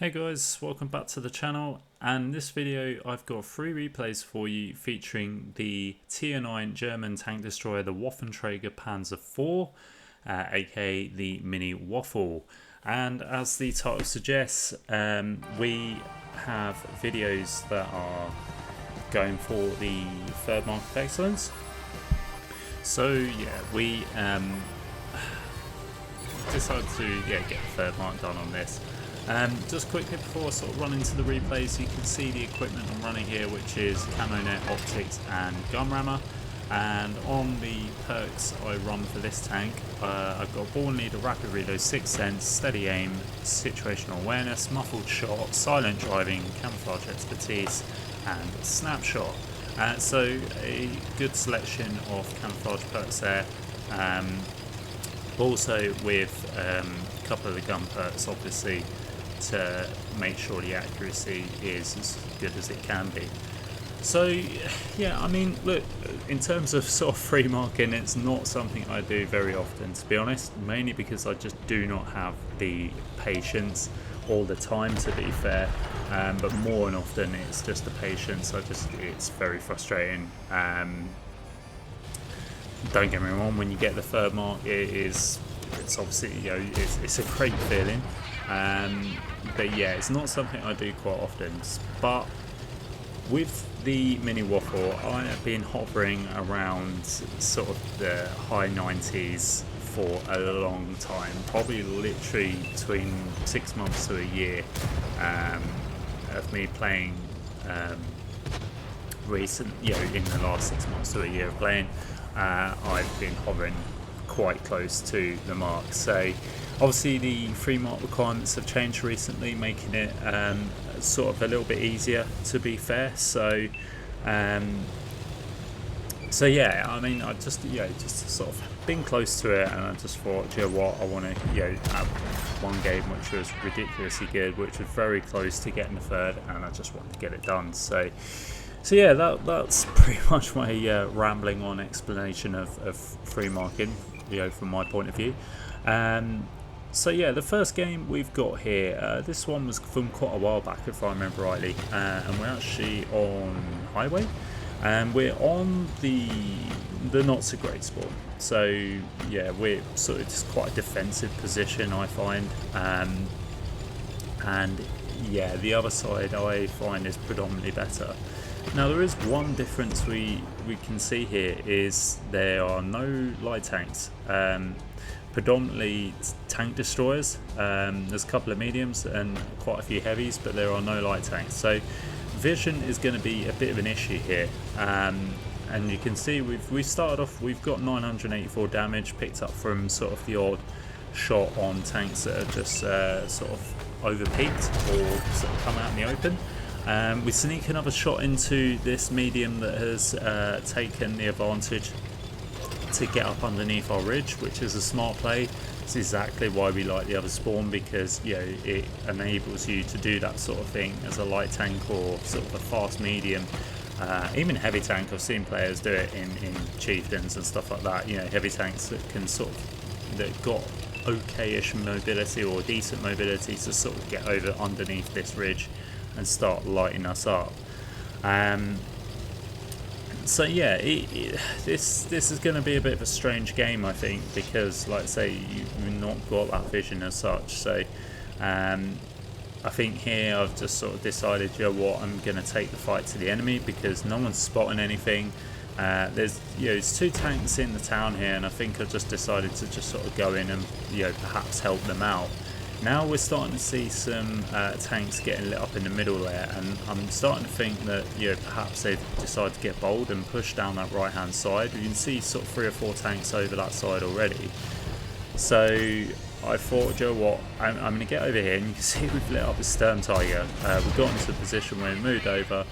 Hey guys, welcome back to the channel, and in this video I've got 3 replays for you featuring the Tier 9 German tank destroyer, the Waffle Panzer IV, aka the Mini Waffle. And as the title suggests, we have videos that are going for the third mark of excellence. So yeah, we decided to get the third mark done on this. Just quickly before I sort of run into the replays, you can see the equipment I'm running here, which is camo net, optics and gun rammer. And on the perks I run for this tank, I've got Born Leader, Rapid Reload, Sixth Sense, Steady Aim, Situational Awareness, Muffled Shot, Silent Driving, Camouflage Expertise and Snapshot. So a good selection of camouflage perks there. Also with a couple of the gun perks, obviously, to make sure the accuracy is as good as it can be. So yeah, I mean, look, in terms of sort of free marking, it's not something I do very often, to be honest, mainly because I just do not have the patience all the time, to be fair. But more than often it's just the patience. It's very frustrating. Don't get me wrong, when you get the third mark, it's obviously, it's a great feeling. But yeah, it's not something I do quite often. But with the Mini Waffle, I have been hovering around sort of the high 90s for a long time, probably literally between 6 months to a year of me playing. In the last 6 months to a year of playing, I've been hovering quite close to the mark. So obviously the free mark requirements have changed recently, making it sort of a little bit easier, to be fair. So yeah, I mean, I just sort of been close to it, and I just thought, you know what, I want to have one game which was ridiculously good, which was very close to getting the third, and I just wanted to get it done. So yeah, that's pretty much my rambling on explanation of free marking, from my point of view. So yeah, the first game we've got here, this one was from quite a while back, if I remember rightly, and we're actually on highway, and we're on the not so great spawn. So yeah, we're sort of just quite a defensive position, I find, and yeah, the other side I find is predominantly better. Now there is one difference we can see here, is there are no light tanks, predominantly tank destroyers. There's a couple of mediums and quite a few heavies, but there are no light tanks. So vision is going to be a bit of an issue here. And you can see we've started off, we've got 984 damage picked up from sort of the odd shot on tanks that are just sort of overpeaked or sort of come out in the open. We sneak another shot into this medium that has taken the advantage to get up underneath our ridge, which is a smart play. It's exactly why we like the other spawn, because it enables you to do that sort of thing as a light tank or sort of a fast medium. Even heavy tank, I've seen players do it in chieftains and stuff like that. Heavy tanks that can that got okay-ish mobility or decent mobility to sort of get over underneath this ridge and start lighting us up. So yeah, this is going to be a bit of a strange game, I think, because, like I say, you've not got that vision as such. So I think here I've just sort of decided, I'm going to take the fight to the enemy, because no one's spotting anything. There's 2 tanks in the town here, and I think I just decided to just sort of go in and perhaps help them out. Now we're starting to see some tanks getting lit up in the middle there, and I'm starting to think that perhaps they've decided to get bold and push down that right hand side. You can see sort of 3 or 4 tanks over that side already. So I thought, I'm going to get over here, and you can see we've lit up a Stern Tiger. We've got into a position where we moved over.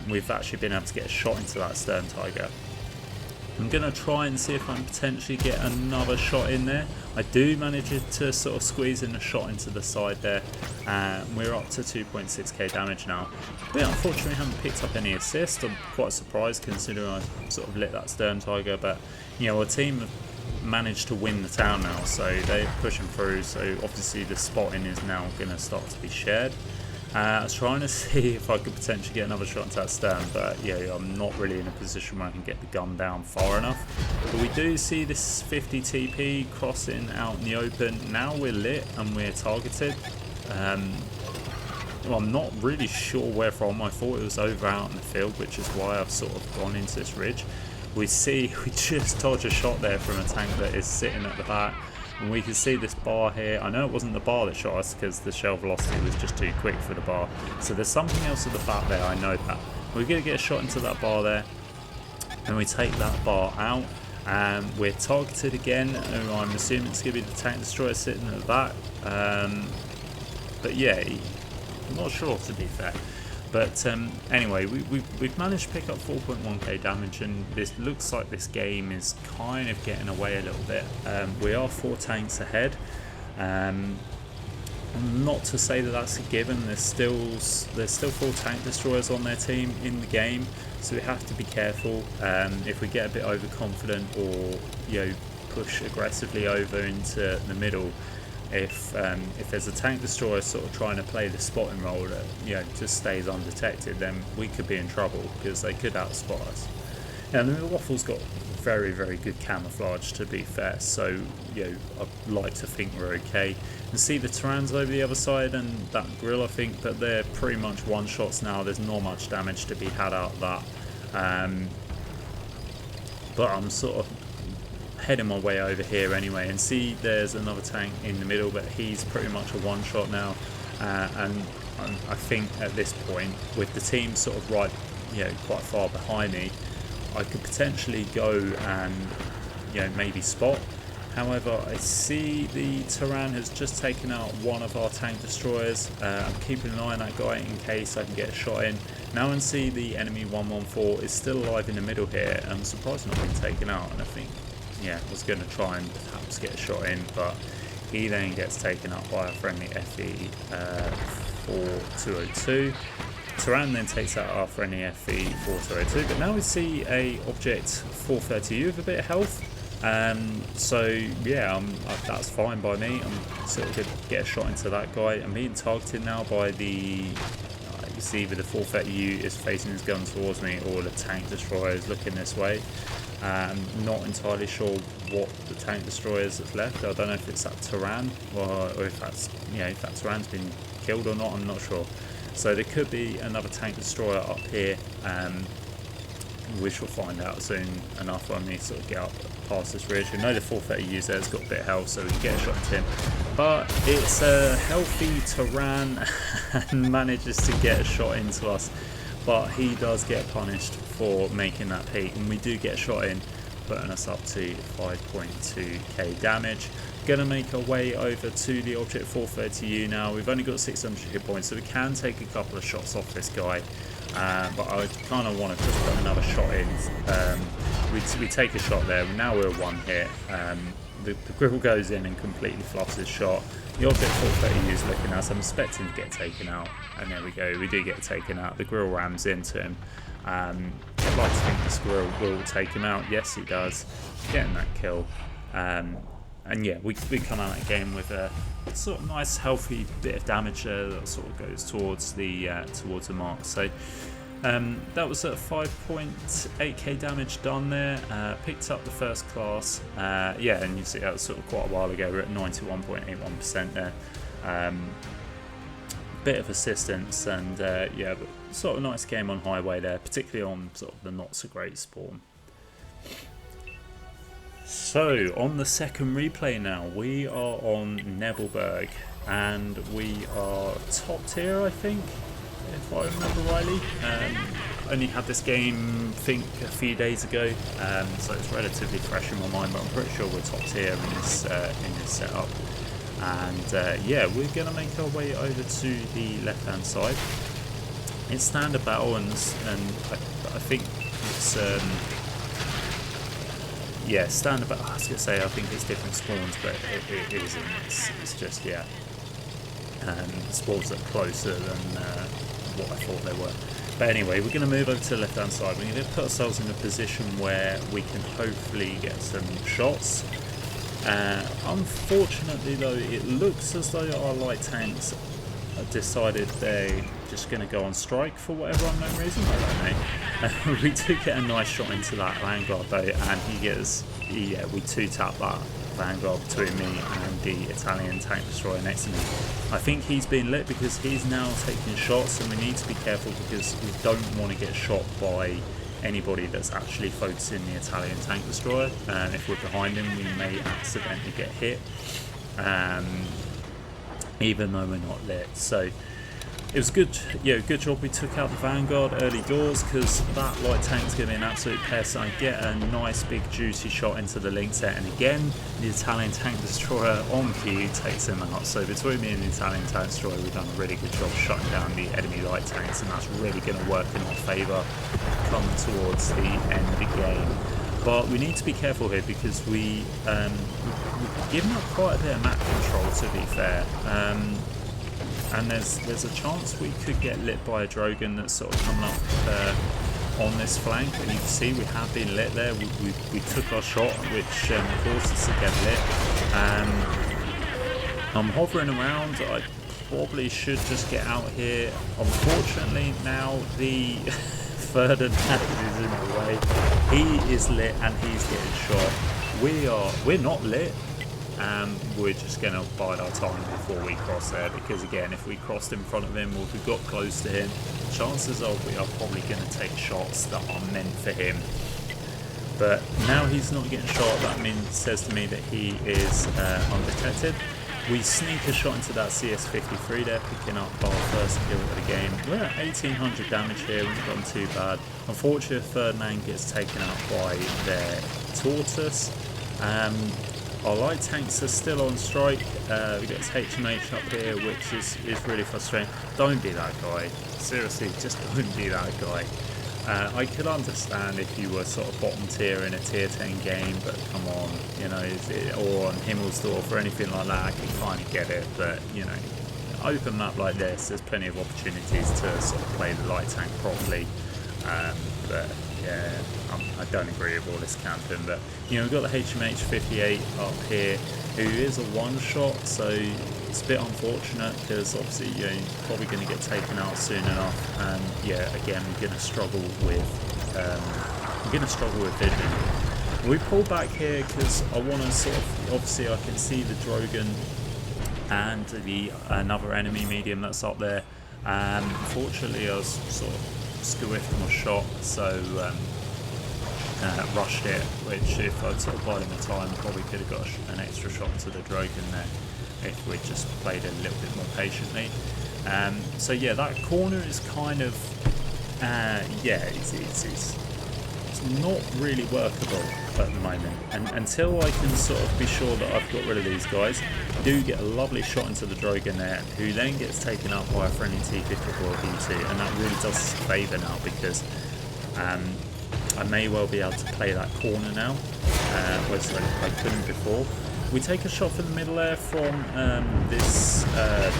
We've actually been able to get a shot into that Stern Tiger. I'm going to try and see if I can potentially get another shot in there. I do manage to sort of squeeze in a shot into the side there. We're up to 2.6k damage now. But unfortunately, I haven't picked up any assist. I'm quite surprised, considering I sort of lit that Stern Tiger. But our team have managed to win the town now, so they're pushing through. So obviously the spotting is now going to start to be shared. I was trying to see if I could potentially get another shot into that stern, but yeah, I'm not really in a position where I can get the gun down far enough. But we do see this 50 TP crossing out in the open. Now we're lit and we're targeted. Well, I'm not really sure where from. I thought it was over out in the field, which is why I've sort of gone into this ridge. We just dodged a shot there from a tank that is sitting at the back. And we can see this bar here. I know it wasn't the bar that shot us because the shell velocity was just too quick for the bar. So there's something else at the back there, I know that. We're going to get a shot into that bar there. And we take that bar out. And we're targeted again. And I'm assuming it's going to be the tank destroyer sitting at the back. But yeah, I'm not sure, to be fair. But anyway, we've managed to pick up 4.1k damage, and this looks like this game is kind of getting away a little bit. We are 4 tanks ahead. Not to say that that's a given. There's still 4 tank destroyers on their team in the game, so we have to be careful. If we get a bit overconfident or push aggressively over into the middle. If there's a tank destroyer sort of trying to play the spotting role that just stays undetected, then we could be in trouble because they could outspot us. And the Waffle's got very, very good camouflage, to be fair, so I'd like to think we're okay. And see the Terrans over the other side and that grill, I think, but they're pretty much one shots now. There's not much damage to be had out of that. But I'm sort of heading my way over here anyway, and see there's another tank in the middle, but he's pretty much a one shot now. And I think at this point, with the team sort of quite far behind me, I could potentially go and maybe spot. However, I see the Terran has just taken out one of our tank destroyers. I'm keeping an eye on that guy in case I can get a shot in. Now and see the enemy 114 is still alive in the middle here. I'm surprised not being taken out, and I think was going to try and perhaps get a shot in, but he then gets taken up by a friendly FE 4202. Terran then takes out our friendly FE 4202, but now we see a object 430U with a bit of health. So yeah, that's fine by me. I'm sort of going to get a shot into that guy. I'm being targeted now by the you see either the 430U is facing his gun towards me or the tank destroyer is looking this way. Not entirely sure what the tank destroyers that's left. I don't know if it's that Terran or if that's if that Terran's been killed or not. I'm not sure. So there could be another tank destroyer up here, which we'll find out soon enough when we sort of get up past this ridge. We know the 430 there's got a bit of health, so we can get a shot at him. But it's a healthy Terran and manages to get a shot into us. But he does get punished for making that peak, and we do get a shot in, putting us up to 5.2k damage. Gonna make our way over to the object 430U now. We've only got 600 hit points, so we can take a couple of shots off this guy. But I kind of want to just put another shot in. We take a shot there. Now we're 1 hit. The grill goes in and completely fluffs his shot. The object 430U is looking at us. I'm expecting to get taken out, and there we go. We do get taken out. The grill rams into him. I'd like to think this grill will take him out. Yes, he does. Getting that kill. And yeah, we come out of that game with a sort of nice, healthy bit of damage that sort of goes towards the mark. So that was at 5.8k damage done there. Picked up the first class. Yeah, and you see that was sort of quite a while ago. We're at 91.81% there. Bit of assistance, and yeah, but sort of a nice game on highway there, particularly on sort of the not so great spawn. So on the second replay now, we are on Nebelburg, and we are top tier, I think, if I remember rightly. Only had this game, I think, a few days ago, so it's relatively fresh in my mind, but I'm pretty sure we're top tier in this setup. And yeah, we're going to make our way over to the left-hand side. It's standard battle, and I think it's yeah, standard battle. I was going to say I think it's different spawns, but it isn't. It's just yeah, spawns are closer than what I thought they were. But anyway, we're going to move over to the left-hand side. We're going to put ourselves in a position where we can hopefully get some shots. Unfortunately though, it looks as though our light tanks decided they're just going to go on strike for whatever unknown reason. I don't know. We do get a nice shot into that Vanguard though, and we two-tap that Vanguard between me and the Italian tank destroyer next to me. I think he's been lit because he's now taking shots, and we need to be careful because we don't want to get shot by anybody that's actually focusing the Italian tank destroyer. If we're behind him, we may accidentally get hit, even though we're not lit. So it was good job we took out the Vanguard early doors, because that light tank's going to be an absolute pest. I get a nice big juicy shot into the link set, and again the Italian tank destroyer on cue takes him out. So between me and the Italian tank destroyer, we've done a really good job shutting down the enemy light tanks, and that's really going to work in our favour come towards the end of the game. But we need to be careful here because we've given up quite a bit of map control, to be fair. And there's a chance we could get lit by a Drogon that's sort of coming up on this flank. And you can see we have been lit there. We took our shot, which caused us to get lit. I'm hovering around. I probably should just get out here. Unfortunately, now the Ferdinand is in the way. He is lit and he's getting shot. We're not lit. We're just going to bide our time before we cross there, because again, if we crossed in front of him or if we got close to him, chances are we are probably going to take shots that are meant for him. But now he's not getting shot, that says to me that he is undetected. We sneak a shot into that CS-53 there, picking up our first kill of the game. We're at 1800 damage here, we've not gone too bad. Unfortunately, Ferdinand gets taken out by their Tortoise. Our light tanks are still on strike. We get this HMH up here, which is really frustrating. Don't be that guy. Seriously, just don't be that guy. I could understand if you were sort of bottom tier in a tier 10 game, but come on, you know, or on Himmelsdorf or anything like that, I can kind of get it. But, you know, open map like this, there's plenty of opportunities to sort of play the light tank properly. But yeah, I don't agree with all this camping. But you know, we've got the HMH 58 up here, who is a one-shot, so it's a bit unfortunate because obviously, you know, you're probably going to get taken out soon enough. And yeah, again, we're going to struggle with vision. We pull back here because I want to sort of, obviously, I can see the Drogon and the another enemy medium that's up there. Unfortunately, I was sort of squiffed my shot, so rushed it, which if I'd sort of bided my time, probably could have got an extra shot to the Drogon there if we'd just played a little bit more patiently. So yeah, that corner is kind of it's not really workable at the moment, and until I can sort of be sure that I've got rid of these guys, I do get a lovely shot into the Drogon there, who then gets taken up by a friendly T-54 B2, and that really does us a favour now, because I may well be able to play that corner now, whereas I couldn't before. We take a shot from the middle there from this, I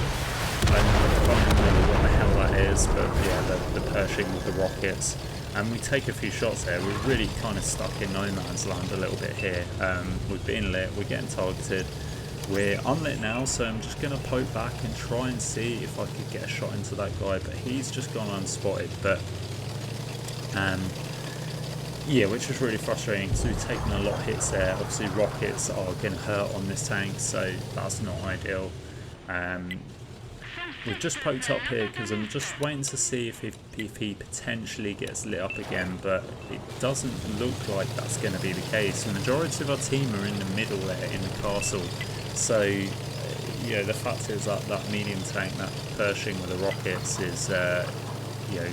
can't remember what the hell that is, but yeah, the Pershing with the rockets. And we take a few shots there. We're really kind of stuck in no man's land a little bit here. We've been lit, we're getting targeted. We're unlit now, so I'm just going to poke back and try and see if I could get a shot into that guy, but he's just gone unspotted. But yeah, which was really frustrating because we've taken a lot of hits there. Obviously rockets are going to hurt on this tank, so that's not ideal. We've just poked up here because I'm just waiting to see if he potentially gets lit up again, but it doesn't look like that's going to be the case. The majority of our team are in the middle there in the castle, so yeah, the fact is that that medium tank, that Pershing with the rockets, is you know,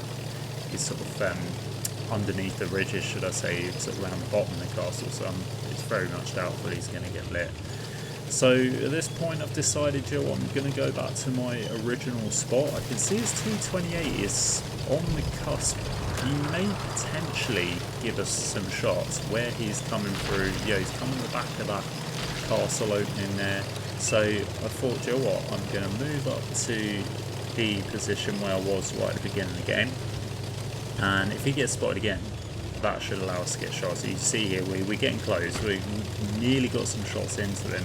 is sort of underneath the ridges, should I say. It's around the bottom of the castle, so it's very much doubtful he's going to get lit. So at this point I've decided, you know, I'm going to go back to my original spot. I can see his T28 is on the cusp. He may potentially give us some shots where he's coming through. Yeah, he's coming the back of that castle opening there. So I thought, you know what, I'm going to move up to the position where I was right at the beginning of the game. And if he gets spotted again, that should allow us to get shots. So you see here, we're getting close. We nearly got some shots into them.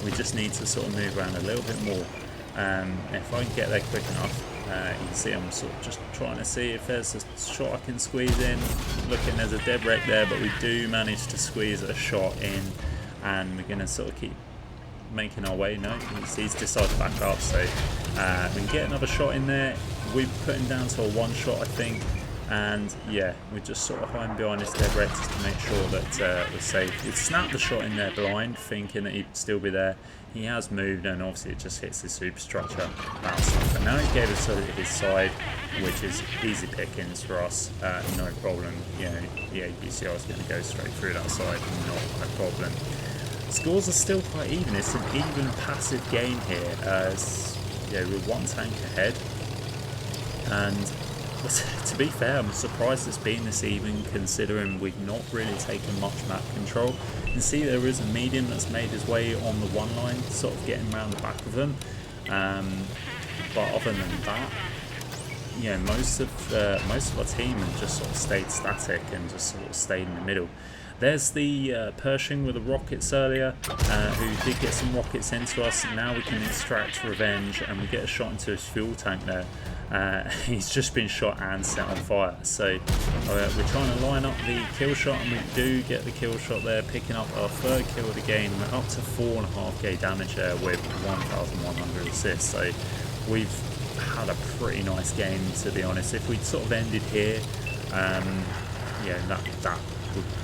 We just need to sort of move around a little bit more. If I can get there quick enough, you can see I'm sort of just trying to see if there's a shot I can squeeze in. Looking, there's a dead wreck there, but we do manage to squeeze a shot in, and we're going to sort of keep making our way. No, he's decided to back up, so we can get another shot in there. We're putting down to a one shot, I think, and yeah, we're just sort of hiding behind this dead wreck just to make sure that we're safe. We snapped the shot in there blind, thinking that he'd still be there. He has moved, and obviously it just hits the superstructure. But now he gave us his side, which is easy pickings for us, no problem. You know, the APCR is going to go straight through that side, not a problem. Scores are still quite even. It's an even passive game here. We're one tank ahead, and to be fair, I'm surprised it's been this even, considering we've not really taken much map control. You can see there is a medium that's made his way on the one line, sort of getting around the back of them. But other than that, yeah, most of our team have just sort of stayed static and just sort of stayed in the middle. There's the Pershing with the rockets earlier, who did get some rockets into us. Now we can extract revenge, and we get a shot into his fuel tank there. He's just been shot and set on fire. So we're trying to line up the kill shot, and we do get the kill shot there, picking up our third kill of the game. We're up to 4.5k damage there with 1,100 assists. So we've had a pretty nice game, to be honest. If we'd sort of ended here,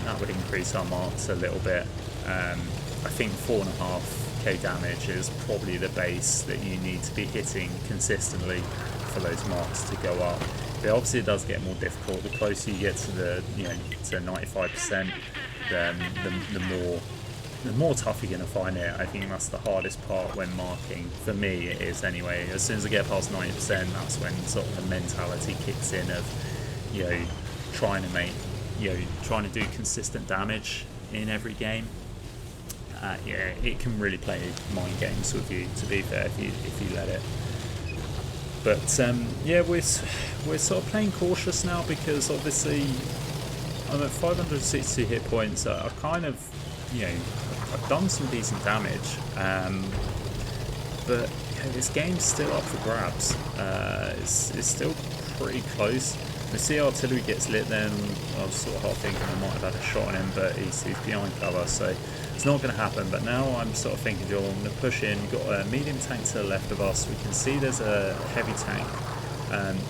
that would increase our marks a little bit. I think 4.5k damage is probably the base that you need to be hitting consistently for those marks to go up. But obviously it does get more difficult. The closer you get to the to 95%, the more tough you're going to find it. I think that's the hardest part when marking. For me, it is anyway. As soon as I get past 90%, that's when sort of the mentality kicks in of trying to do consistent damage in every game. It can really play mind games with you, to be fair, if you let it. But we're sort of playing cautious now, because obviously I'm at 562 hit points. I kind of, I've done some decent damage, but this game's still up for grabs. It's still pretty close. The sea artillery gets lit then. I was sort of half thinking I might have had a shot on him, but he's behind cover, so it's not going to happen. But now I'm sort of thinking, I'm going to push in. We've got a medium tank to the left of us. We can see there's a heavy tank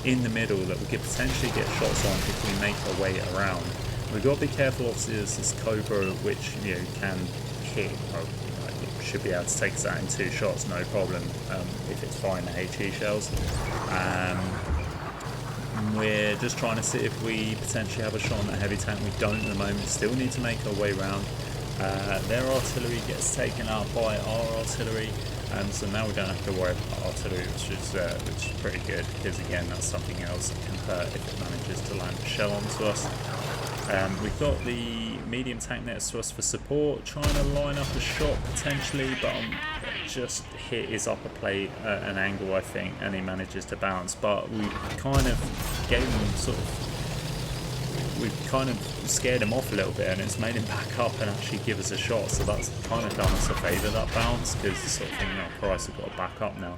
in the middle that we could potentially get shots on if we make our way around. We've got to be careful. Obviously, there's this Cobra which can hit. Should be able to take us out in 2 shots, no problem, if it's firing the HE shells. We're just trying to see if we potentially have a shot on that heavy tank. We don't at the moment. Still need to make our way around. Their artillery gets taken out by our artillery, so now we don't have to worry about artillery, which is pretty good, because again, that's something else that can hurt if it manages to land a shell onto us. We've got the medium tank next to us for support, trying to line up a shot potentially, but just hit his upper plate at an angle, I think, and he manages to bounce. But we kind of gave him we've kind of scared him off a little bit, and it's made him back up and actually give us a shot. So that's kind of done us a favour, that bounce, because sort of thinking, Christ, we've got to back up now.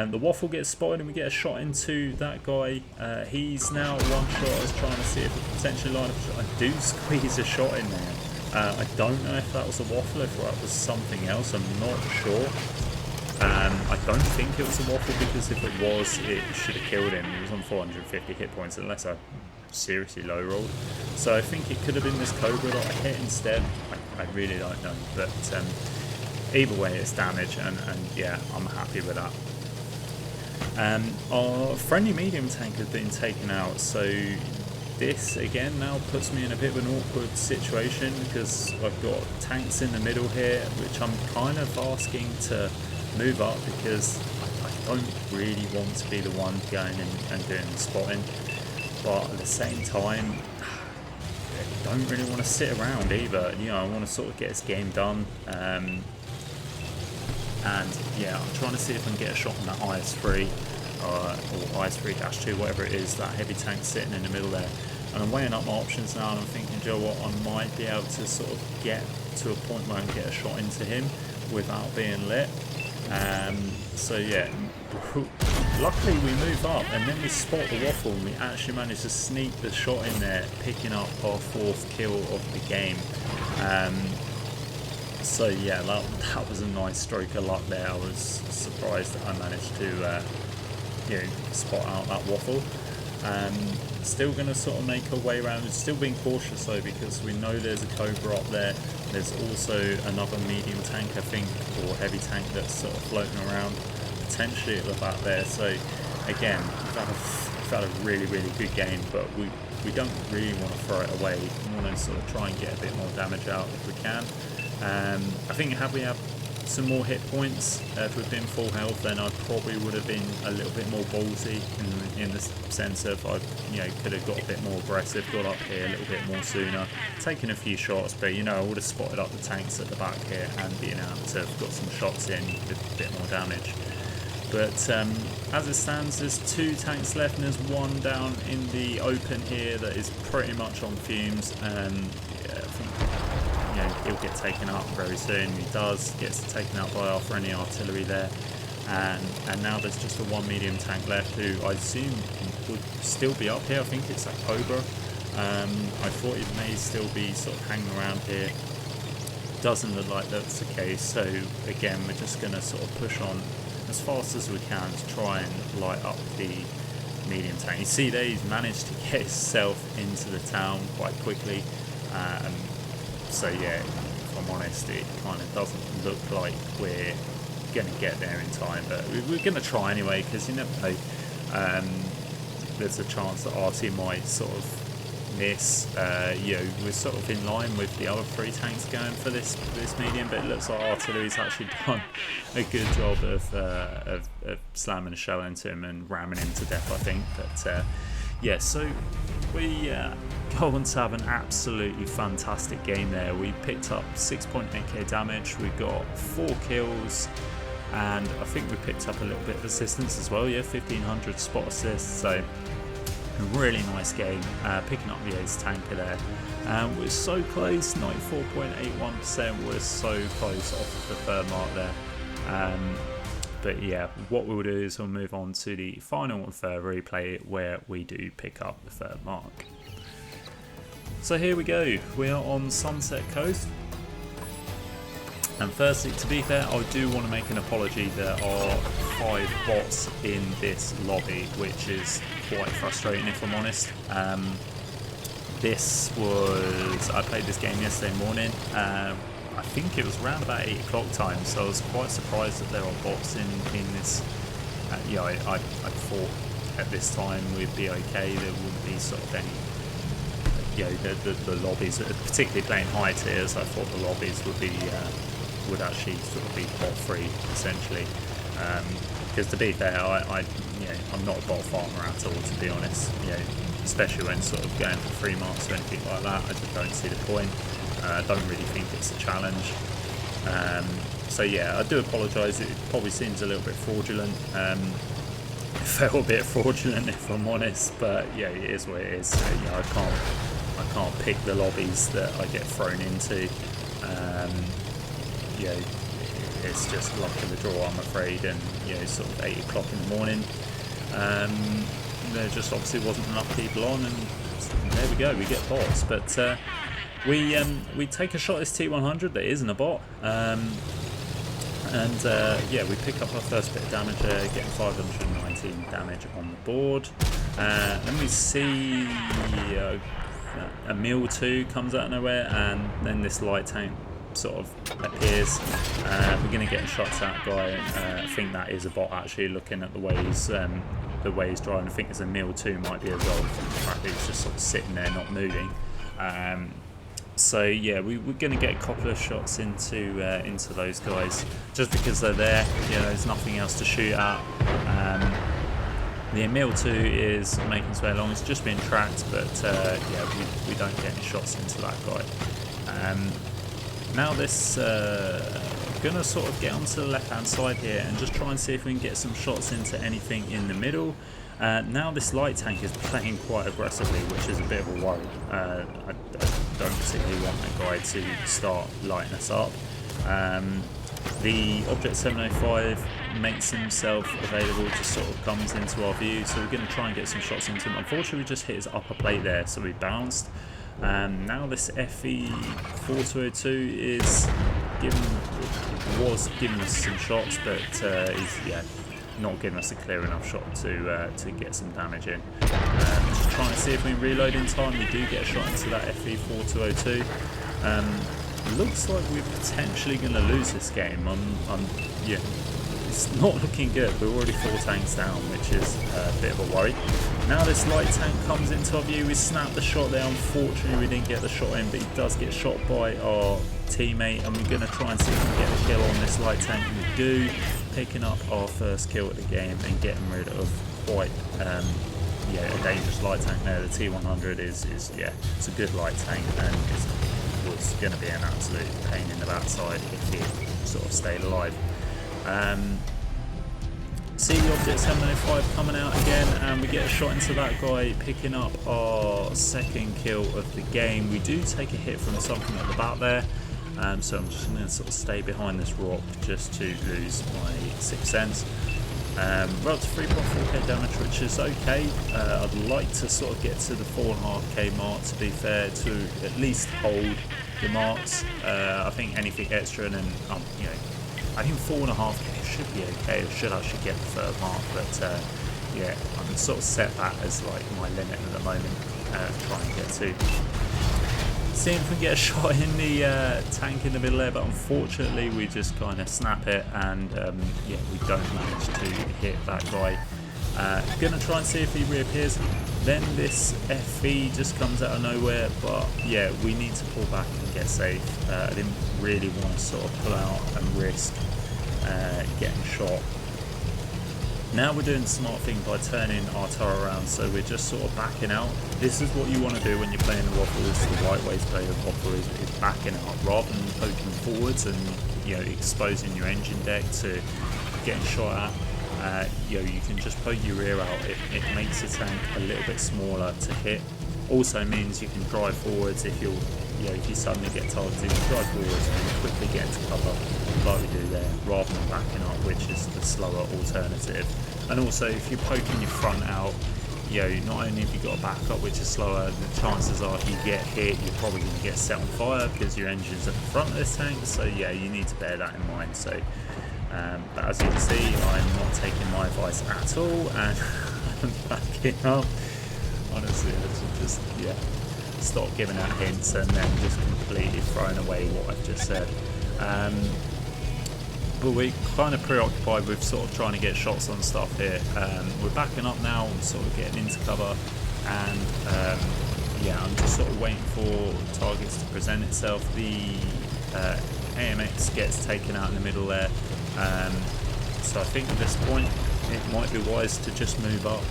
The Waffle gets spotted, and we get a shot into that guy. He's now one shot. I was trying to see if we could potentially line up a shot. I do squeeze a shot in there. I don't know if that was a Waffle, if that was something else. I'm not sure. I don't think it was a Waffle, because if it was, it should have killed him. He was on 450 hit points, unless I seriously low rolled. So I think it could have been this Cobra that I hit instead. I really don't know. But either way, it's damage, and yeah, I'm happy with that. Our friendly medium tank has been taken out, so this again now puts me in a bit of an awkward situation, because I've got tanks in the middle here, which I'm kind of asking to move up, because I don't really want to be the one going and doing the spotting, but at the same time I don't really want to sit around either. I want to sort of get this game done. And yeah, I'm trying to see if I can get a shot on that IS-3 or IS-3-2, whatever it is, that heavy tank sitting in the middle there. And I'm weighing up my options now, and I'm thinking, Joe, what, I might be able to sort of get to a point where I can get a shot into him without being lit. So yeah, luckily we move up, and then we spot the Waffle, and we actually managed to sneak the shot in there, picking up our 4th kill of the game. So yeah, that was a nice stroke of luck there. I was surprised that I managed to spot out that Waffle. Still going to sort of make our way around. We're still being cautious though, because we know there's a Cobra up there. There's also another medium tank, I think, or heavy tank that's sort of floating around, potentially at the back there. So again, we've had a really good game, but we don't really want to throw it away. We want to sort of try and get a bit more damage out if we can. I think had we had some more hit points, if we'd been full health, then I probably would have been a little bit more ballsy in the sense of I could have got a bit more aggressive, got up here a little bit more sooner, taken a few shots, but I would have spotted up the tanks at the back here and being able to have got some shots in with a bit more damage. But as it stands, there's 2 tanks left, and there's one down in the open here that is pretty much on fumes. I think he'll get taken up very soon. He does, gets taken out by our friendly artillery there, and now there's just the 1 medium tank left, who I assume would still be up here. I think it's a Cobra. I thought it may still be sort of hanging around here. Doesn't look like that's the case, so again we're just going to sort of push on as fast as we can to try and light up the medium tank. You see there, he's managed to get himself into the town quite quickly. So yeah, if I'm honest, it kind of doesn't look like we're going to get there in time, but we're going to try anyway, because you never know. There's a chance that RT might sort of miss. We're sort of in line with the other 3 tanks going for this medium, but it looks like artillery's actually done a good job of slamming a shell into him and ramming him to death, I think. But yeah, so we go on to have an absolutely fantastic game there. We picked up 6.8k damage, we got 4 kills, and I think we picked up a little bit of assistance as well. Yeah, 1500 spot assists, so a really nice game. Picking up the ace tanker there. We're so close, 94.81%. We're so close off of the 3rd mark there. But yeah, what we'll do is we'll move on to the final and 3rd replay, where we do pick up the 3rd mark. So here we go. We are on Sunset Coast. And firstly, to be fair, I do want to make an apology. There are 5 bots in this lobby, which is quite frustrating if I'm honest. I played this game yesterday morning. I think it was around about 8 o'clock time, so I was quite surprised that there are bots in this. I thought at this time we'd be okay. There wouldn't be sort of any. The lobbies, particularly playing high tiers, I thought the lobbies would actually sort of be bot free essentially. Because to be fair, I'm not a bot farmer at all, to be honest. Especially when sort of going for 3 marks or anything like that, I just don't see the point. I don't really think it's a challenge. So yeah, I do apologise. It probably seems a little bit fraudulent. It felt a bit fraudulent if I'm honest, but yeah, it is what it is. So, I can't pick the lobbies that I get thrown into. It's just luck of the draw, I'm afraid. And sort of 8 o'clock in the morning, there just obviously wasn't enough people on, and there we go, we get bots. But we take a shot at this T100 that isn't a bot, we pick up our first bit of damage there, getting 519 damage on the board. Then we see a Mil 2 comes out of nowhere, and then this light tank sort of appears. We're going to get shots at that guy. I think that is a bot actually, looking at the way he's driving. I think there's a Mil 2 might be as well. The fact that he's just sort of sitting there not moving. So yeah, we're going to get a couple of shots into those guys, just because they're there. There's nothing else to shoot at. The Mil 2 is making its way along. It's just been tracked, but we don't get any shots into that guy. Now this gonna sort of get onto the left hand side here and just try and see if we can get some shots into anything in the middle. Now this light tank is playing quite aggressively, which is a bit of a worry. I don't particularly want that guy to start lighting us up. The Object 705 makes himself available, just sort of comes into our view, so we're going to try and get some shots into him. Unfortunately, we just hit his upper plate there, so we bounced. Now this FE 4202 was giving us some shots, but he's not giving us a clear enough shot to get some damage in. Just trying to see if we can reload in time. We do get a shot into that FE 4202. Looks like we're potentially going to lose this game. Yeah, it's not looking good. We're already 4 tanks down, which is a bit of a worry. Now this light tank comes into our view. We snapped the shot there. Unfortunately, we didn't get the shot in, but he does get shot by our teammate, and we're going to try and see if we can get a kill on this light tank. We do, picking up our first kill of the game and getting rid of quite a dangerous light tank there. The T100 is it's a good light tank, and was going to be an absolute pain in the backside if he sort of stayed alive. See the Object 705 coming out again, and we get a shot into that guy, picking up our second kill of the game. We do take a hit from something at the back there, so I'm just going to sort of stay behind this rock just to lose my 6th sense. We're up to 3.4k damage, which is okay. I'd like to sort of get to the 4.5k mark, to be fair, to at least hold the marks. I think anything extra, then I think 4.5k should be okay. I should actually get the 3rd mark, but yeah, I'm sort of set that as like my limit at the moment. Try and get to. See if we can get a shot in the tank in the middle there, but unfortunately we just kind of snap it, and yeah, we don't manage to hit that guy. Gonna try and see if he reappears. Then this FE just comes out of nowhere, but yeah, we need to pull back and get safe. I didn't really want to sort of pull out and risk getting shot. Now we're doing the smart thing by turning our turret around, so we're just sort of backing out. This is what you want to do when you're playing the Waffle. This is the right way to play the Waffle, is backing out rather than poking forwards and exposing your engine deck to getting shot at. You can just poke your rear out. It makes the tank a little bit smaller to hit. Also means you can drive forwards if you suddenly get targeted. You drive forwards and quickly get into cover like we do there, rather than backing up, which is the slower alternative. And also, if you're poking your front out, not only have you got a backup, which is slower, the chances are if you get hit, you're probably going to get set on fire because your engine's at the front of this tank. So yeah, you need to bear that in mind. So, but as you can see, I'm not taking my advice at all, and I'm backing up. Honestly, I just stop giving out hints and then just completely throwing away what I've just said. But we're kind of preoccupied with sort of trying to get shots on stuff here. We're backing up now and sort of getting into cover, and yeah, I'm just sort of waiting for targets to present itself. The AMX gets taken out in the middle there, so I think at this point it might be wise to just move up.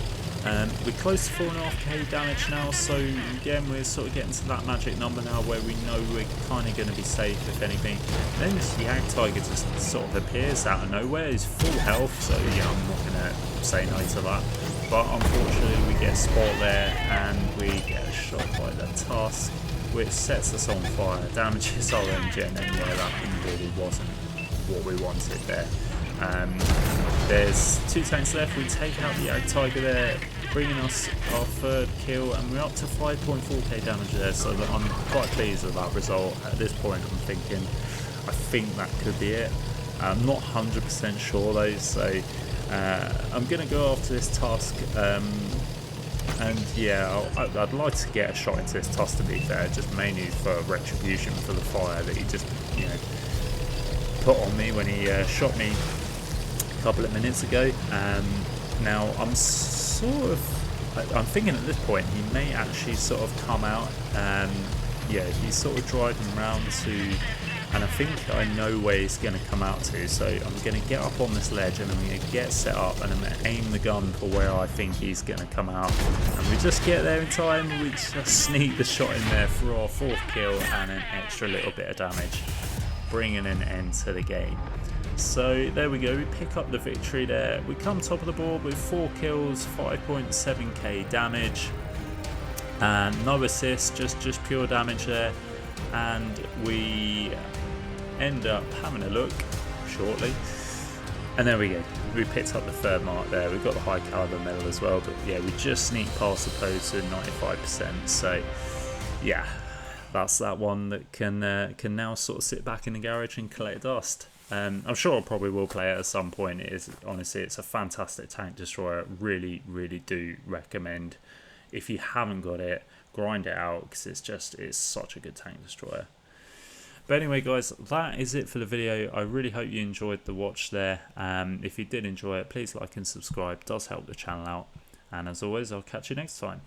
We're close to 4.5k damage now, so again we're sort of getting to that magic number now where we know we're kind of going to be safe if anything. Then this Yag Tiger just sort of appears out of nowhere. He's full health, so yeah, I'm not going to say no to that. But unfortunately we get a spot there and we get a shot by the Tusk, which sets us on fire, damages our engine, and yeah, that really wasn't what we wanted there. There's 2 tanks left. We take out the Yag Tiger there, bringing us our 3rd kill, and we're up to 5.4k damage there, so I'm quite pleased with that result. At this point I'm thinking, I think that could be it. I'm not 100% sure though, so I'm going to go after this Tusk, and yeah, I'd like to get a shot into this Tusk, to be fair, just mainly for retribution for the fire that he just put on me when he shot me a couple of minutes ago. Now I'm thinking at this point he may actually sort of come out. Yeah, he's sort of driving around to, and I think I know where he's going to come out to, so I'm going to get up on this ledge and I'm going to get set up and I'm going to aim the gun for where I think he's going to come out, and we just get there in time. We just sneak the shot in there for our 4th kill and an extra little bit of damage, bringing an end to the game. So there we go, we pick up the victory there. We come top of the board with 4 kills, 5.7k damage, and no assists, just pure damage there. And we end up having a look shortly. And there we go, we picked up the 3rd mark there. We've got the high caliber medal as well, but yeah, we just sneaked past the post to 95%. So yeah, that's that one that can now sort of sit back in the garage and collect dust. I'm sure I probably will play it at some point. Honestly, it's a fantastic tank destroyer. Really do recommend, if you haven't got it, grind it out, because it's such a good tank destroyer. But anyway guys, that is it for the video. I really hope you enjoyed the watch there. If you did enjoy it, please like and subscribe. It does help the channel out. And as always, I'll catch you next time.